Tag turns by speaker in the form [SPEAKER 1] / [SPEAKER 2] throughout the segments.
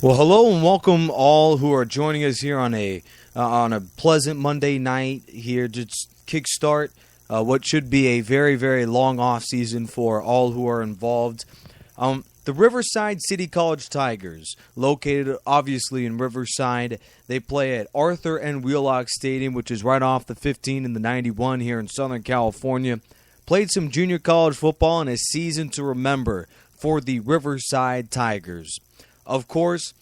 [SPEAKER 1] Well, hello and welcome all who are joining us here on a pleasant Monday night here to kickstart what should be a very, very long off season for all who are involved. The Riverside City College Tigers, located obviously in Riverside, they play at Arthur N. Wheelock Stadium, which is right off the 15 and the 91 here in Southern California. Played some junior college football in a season to remember for the Riverside Tigers. Of course,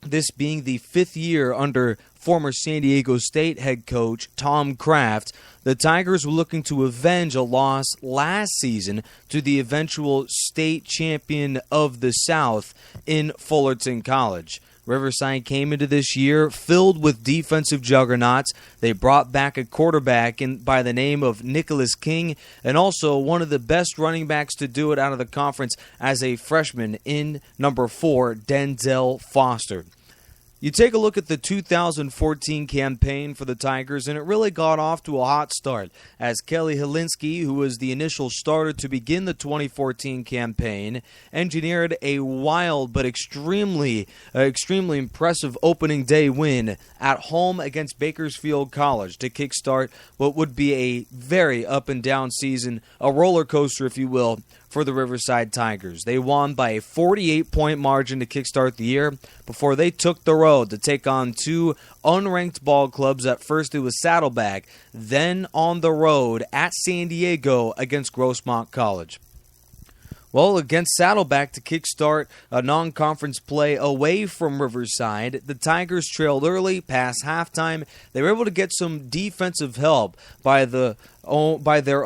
[SPEAKER 1] this being the fifth year under former San Diego State head coach Tom Kraft, the Tigers were looking to avenge a loss last season to the eventual state champion of the South in Fullerton College. Riverside came into this year filled with defensive juggernauts. They brought back a quarterback by the name of Nicholas King, and also one of the best running backs to do it out of the conference as a freshman in number 4, Denzel Foster. You take a look at the 2014 campaign for the Tigers, and it really got off to a hot start as Kelly Helinski, who was the initial starter to begin the 2014 campaign, engineered a wild but extremely impressive opening day win at home against Bakersfield College to kickstart what would be a very up-and-down season, a roller coaster, if you will, for the Riverside Tigers. They won by a 48-point margin to kickstart the year before they took the road to take on two unranked ball clubs. At first it was Saddleback, then on the road at San Diego against Grossmont College. Well, against Saddleback to kickstart a non-conference play away from Riverside, the Tigers trailed early past halftime. They were able to get some defensive help by their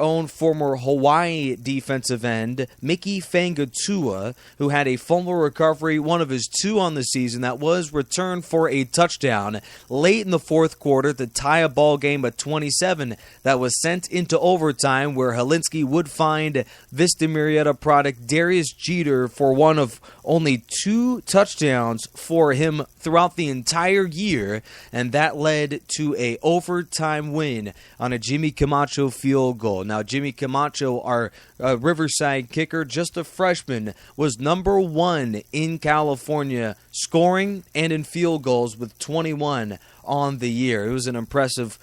[SPEAKER 1] own former Hawaii defensive end, Mickey Fangatua, who had a fumble recovery, one of his two on the season, that was returned for a touchdown late in the fourth quarter to tie a ball game at 27 that was sent into overtime, where Helinski would find Vista Marietta product Darius Jeter for one of only 2 touchdowns for him throughout the entire year, and that led to a overtime win on a Jimmy Camacho field goal. Now, Jimmy Camacho, our Riverside kicker, just a freshman, was number 1 in California scoring and in field goals with 21 on the year. It was an impressive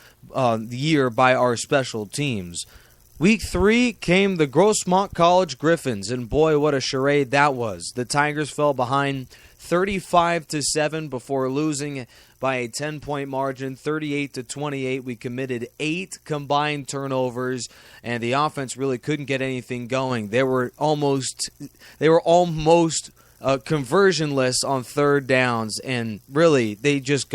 [SPEAKER 1] year by our special teams. Week 3 came the Grossmont College Griffins, and boy, what a charade that was. The Tigers fell behind 35-7 before losing by a 10-point margin, 38-28. We committed 8 combined turnovers, and the offense really couldn't get anything going. They were almost conversionless on third downs, and really they just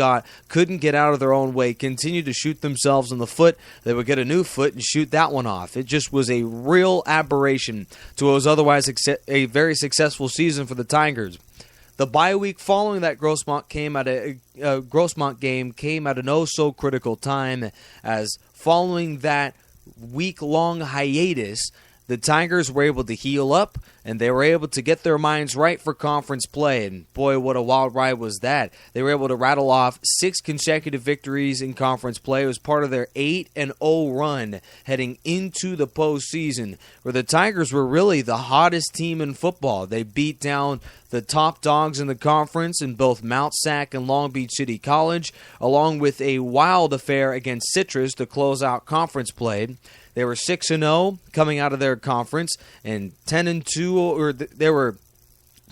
[SPEAKER 1] couldn't get out of their own way, continued to shoot themselves in the foot. They would get a new foot and shoot that one off. It just was a real aberration to what was otherwise a very successful season for the Tigers. The bye week following that Grossmont game came at an oh-so-critical time, as following that week-long hiatus, the Tigers were able to heal up, and they were able to get their minds right for conference play. And boy, what a wild ride was that. They were able to rattle off 6 consecutive victories in conference play. It was part of their 8-0 run heading into the postseason, where the Tigers were really the hottest team in football. They beat down the top dogs in the conference in both Mount Sac and Long Beach City College, along with a wild affair against Citrus to close out conference play. They were 6-0 coming out of their conference, and 10-2, or they were,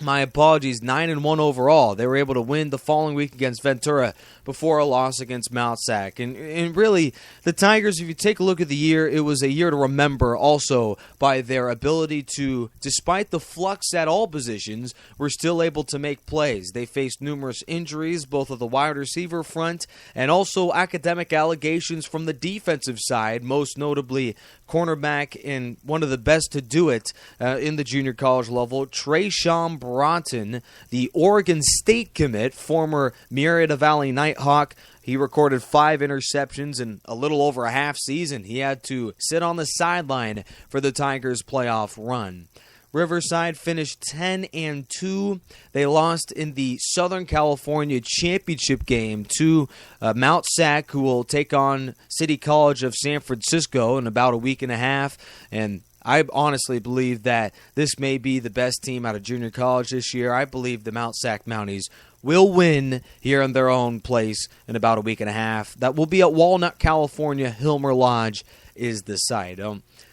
[SPEAKER 1] 9-1 overall. They were able to win the following week against Ventura before a loss against Mount Sac. And really, the Tigers, if you take a look at the year, it was a year to remember also by their ability to, despite the flux at all positions, were still able to make plays. They faced numerous injuries, both of the wide receiver front and also academic allegations from the defensive side, most notably cornerback and one of the best to do it in the junior college level, Trayshawn Broughton, the Oregon State commit, former Marietta Valley Nighthawk. He recorded 5 interceptions in a little over a half season. He had to sit on the sideline for the Tigers' playoff run. Riverside finished 10-2. They lost in the Southern California championship game to Mount Sac, who will take on City College of San Francisco in about a week and a half. And I honestly believe that this may be the best team out of junior college this year. I believe the Mount Sac Mounties will win here in their own place in about a week and a half. That will be at Walnut, California. Hilmer Lodge is the site.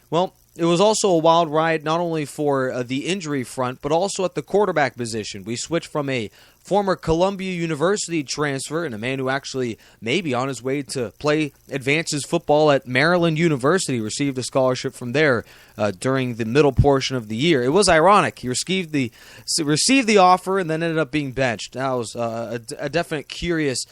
[SPEAKER 1] Well, it was also a wild ride, not only for the injury front, but also at the quarterback position. We switched from a former Columbia University transfer and a man who actually may be on his way to play advances football at Maryland University, received a scholarship from there during the middle portion of the year. It was ironic. He received the offer and then ended up being benched. That was a definite curious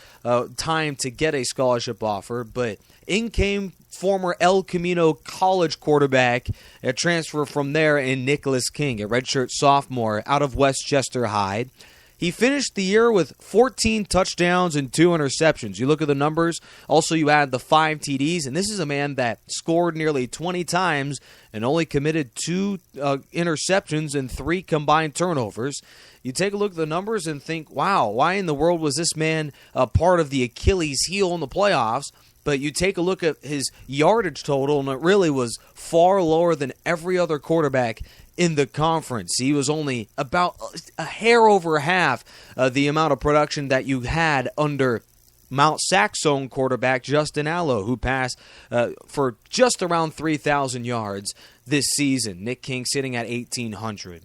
[SPEAKER 1] time to get a scholarship offer, but in came former El Camino College quarterback, a transfer from there in Nicholas King, a redshirt sophomore out of Westchester High. He finished the year with 14 touchdowns and 2 interceptions. You look at the numbers. Also, you add the 5 TDs, and this is a man that scored nearly 20 times and only committed 2 interceptions and 3 combined turnovers. You take a look at the numbers and think, wow, why in the world was this man a part of the Achilles heel in the playoffs? But you take a look at his yardage total, and it really was far lower than every other quarterback in the conference. He was only about a hair over half the amount of production that you had under Mount Saxon quarterback Justin Allo, who passed for just around 3,000 yards this season. Nick King sitting at 1,800.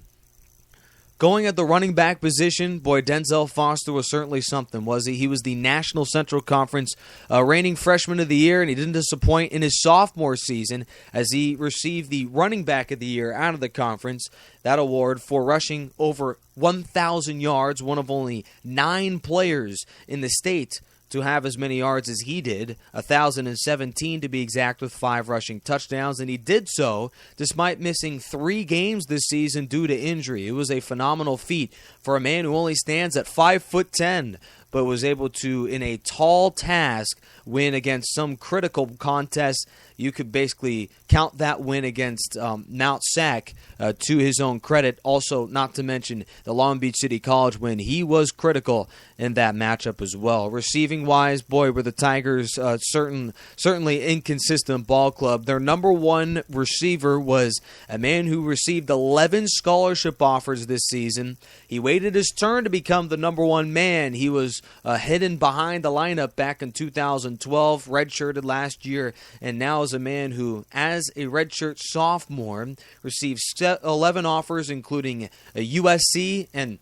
[SPEAKER 1] Going at the running back position, boy, Denzel Foster was certainly something, was he? He was the National Central Conference reigning freshman of the year, and he didn't disappoint in his sophomore season as he received the running back of the year out of the conference. That award for rushing over 1,000 yards, one of only 9 players in the state to have as many yards as he did, 1,017 to be exact, with 5 rushing touchdowns, and he did so despite missing 3 games this season due to injury. It was a phenomenal feat for a man who only stands at 5'10", but was able to, in a tall task, win against some critical contests. You could basically count that win against Mount Sac to his own credit. Also, not to mention the Long Beach City College win. He was critical in that matchup as well. Receiving-wise, boy, were the Tigers certainly inconsistent ball club. Their number 1 receiver was a man who received 11 scholarship offers this season. He waited his turn to become the number 1 man. He was hidden behind the lineup back in 2012, redshirted last year, and now is a man who, as a redshirt sophomore, received 11 offers, including a USC and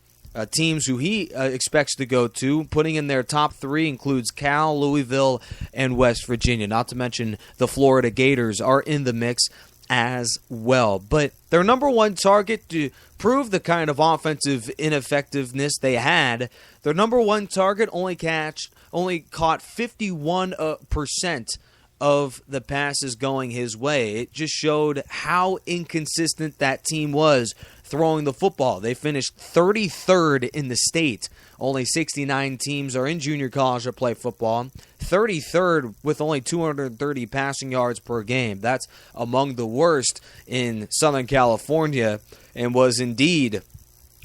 [SPEAKER 1] teams who he expects to go to. Putting in their top 3 includes Cal, Louisville, and West Virginia. Not to mention the Florida Gators are in the mix as well. But their number 1 target, to prove the kind of offensive ineffectiveness they had, their number 1 target only caught 51% of the passes going his way. It just showed how inconsistent that team was throwing the football. They finished 33rd in the state. Only 69 teams are in junior college that play football. 33rd with only 230 passing yards per game. That's among the worst in Southern California, and was indeed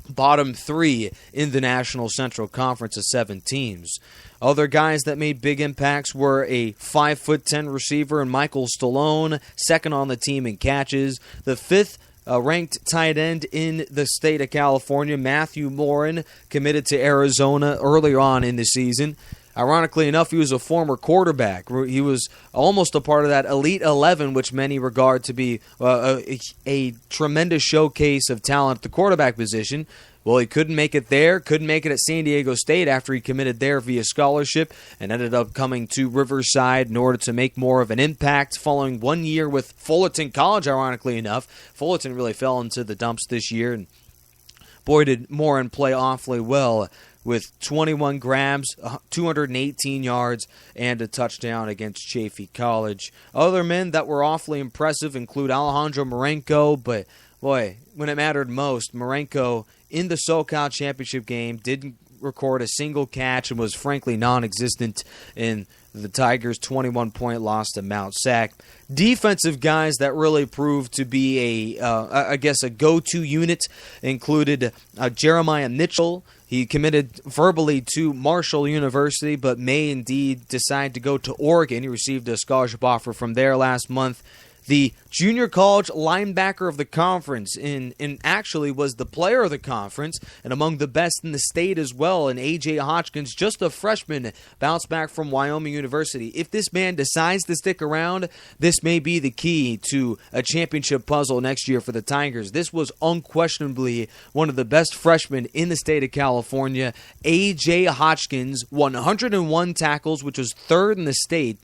[SPEAKER 1] bottom 3 in the National Central Conference of 7 teams. Other guys that made big impacts were a 5'10" receiver in Michael Stallone, second on the team in catches. The 5th ranked tight end in the state of California, Matthew Morin, committed to Arizona earlier on in the season. Ironically enough, he was a former quarterback. He was almost a part of that Elite 11, which many regard to be a tremendous showcase of talent at the quarterback position. Well, he couldn't make it there, couldn't make it at San Diego State after he committed there via scholarship, and ended up coming to Riverside in order to make more of an impact following 1 year with Fullerton College, ironically enough. Fullerton really fell into the dumps this year, and boy, did Morin play awfully well with 21 grabs, 218 yards, and a touchdown against Chaffey College. Other men that were awfully impressive include Alejandro Marenko, but boy, when it mattered most, Marenko in the SoCal Championship game didn't record a single catch and was frankly non-existent in the Tigers' 21-point loss to Mount Sac. Defensive guys that really proved to be a go-to unit included Jeremiah Mitchell. He committed verbally to Marshall University, but may indeed decide to go to Oregon. He received a scholarship offer from there last month. the junior college linebacker of the conference, and actually was the player of the conference and among the best in the state as well. And A.J. Hotchkiss, just a freshman, bounced back from Wyoming University. If this man decides to stick around, this may be the key to a championship puzzle next year for the Tigers. This was unquestionably one of the best freshmen in the state of California. A.J. Hotchkiss, 101 tackles, which was third in the state.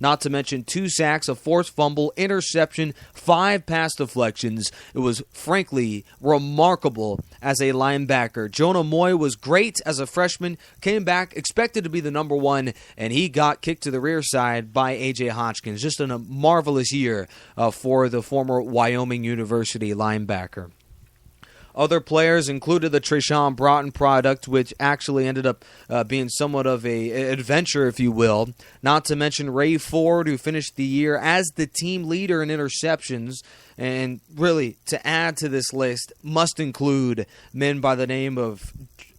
[SPEAKER 1] Not to mention 2 sacks, a forced fumble, interception, 5 pass deflections. It was frankly remarkable as a linebacker. Jonah Moy was great as a freshman, came back, expected to be the number 1, and he got kicked to the rear side by A.J. Hotchkiss. Just a marvelous year for the former Wyoming University linebacker. Other players included the Treshawn Broughton product, which actually ended up being somewhat of an adventure, if you will. Not to mention Ray Ford, who finished the year as the team leader in interceptions. And really, to add to this list, must include men by the name of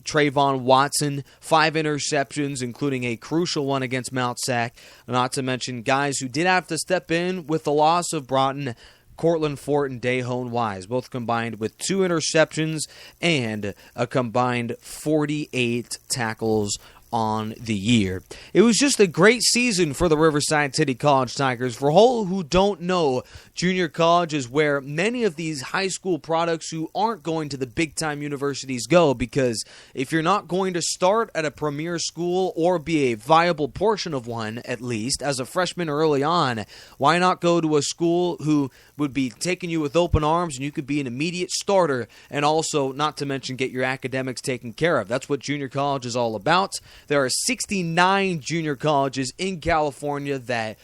[SPEAKER 1] Trayvon Watson, 5 interceptions, including a crucial one against Mount Sac. Not to mention guys who did have to step in with the loss of Broughton, Cortland Fort and Dayhone Wise, both combined with 2 interceptions and a combined 48 tackles on the year. It was just a great season for the Riverside City College Tigers. For all who don't know, junior college is where many of these high school products who aren't going to the big-time universities go, because if you're not going to start at a premier school or be a viable portion of one, at least, as a freshman early on, why not go to a school who would be taking you with open arms and you could be an immediate starter, and also, not to mention, get your academics taken care of? That's what junior college is all about. There are 69 junior colleges in California that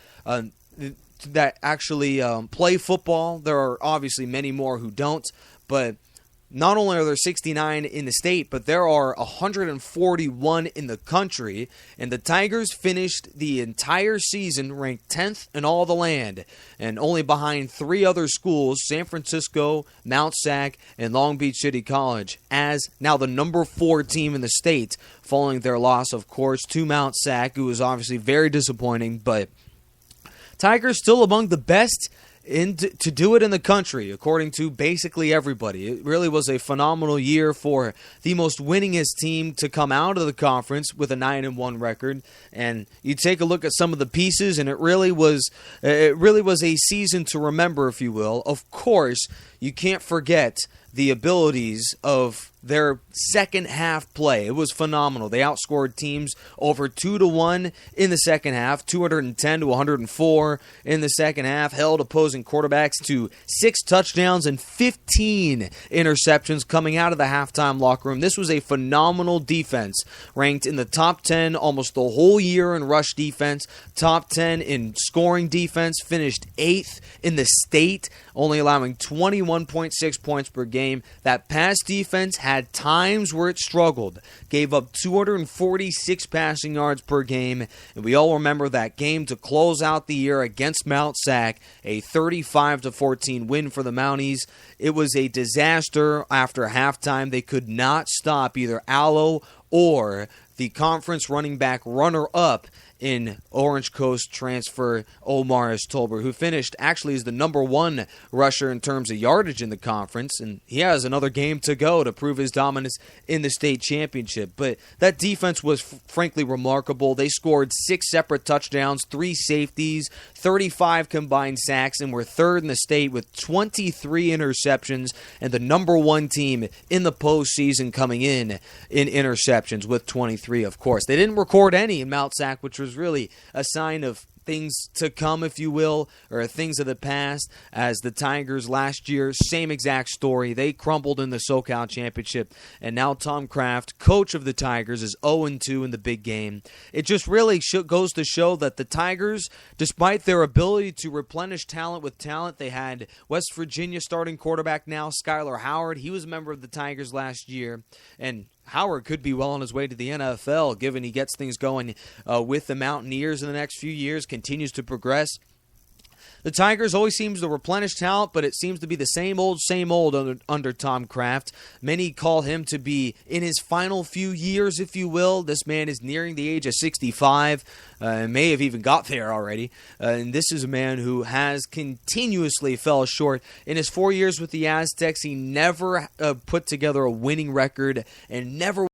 [SPEAKER 1] actually play football. There are obviously many more who don't, but not only are there 69 in the state, but there are 141 in the country, and the Tigers finished the entire season ranked 10th in all the land, and only behind 3 other schools, San Francisco, Mount Sac, and Long Beach City College, as now the number 4 team in the state, following their loss, of course, to Mount Sac, who was obviously very disappointing, but Tigers still among the best to do it in the country, according to basically everybody. It really was a phenomenal year for the most winningest team to come out of the conference with a 9-1 record. And you take a look at some of the pieces, and it really was a season to remember, if you will. Of course, you can't forget the abilities of their second half play. It was phenomenal. They outscored teams over 2-1 in the second half, 210 to 104 in the second half, held opposing quarterbacks to 6 touchdowns and 15 interceptions coming out of the halftime locker room. This was a phenomenal defense, ranked in the top 10 almost the whole year in rush defense, top 10 in scoring defense, finished 8th in the state, only allowing 21.6 points per game. That pass defense had times where it struggled, gave up 246 passing yards per game, and we all remember that game to close out the year against Mount Sac, a 35-14 win for the Mounties. It was a disaster after halftime. They could not stop either Allo or the conference running back runner-up in Orange Coast transfer Omar Estolber, who finished actually as the number 1 rusher in terms of yardage in the conference, and he has another game to go to prove his dominance in the state championship. But that defense was frankly remarkable. They scored 6 separate touchdowns, 3 safeties, 35 combined sacks, and were 3rd in the state with 23 interceptions, and the number 1 team in the postseason coming in interceptions with 23, of course. They didn't record any in Mount Sac, which was really a sign of things to come, if you will, or things of the past, as the Tigers last year, same exact story. They crumbled in the SoCal Championship, and now Tom Kraft, coach of the Tigers, is 0-2 in the big game. It just really goes to show that the Tigers, despite their ability to replenish talent with talent, they had West Virginia starting quarterback now, Skylar Howard. He was a member of the Tigers last year, and Howard could be well on his way to the NFL, given he gets things going with the Mountaineers in the next few years, continues to progress. The Tigers always seems to replenish talent, but it seems to be the same old under Tom Kraft. Many call him to be in his final few years, if you will. This man is nearing the age of 65 and may have even got there already. And this is a man who has continuously fell short. In his 4 years with the Aztecs, he never put together a winning record and never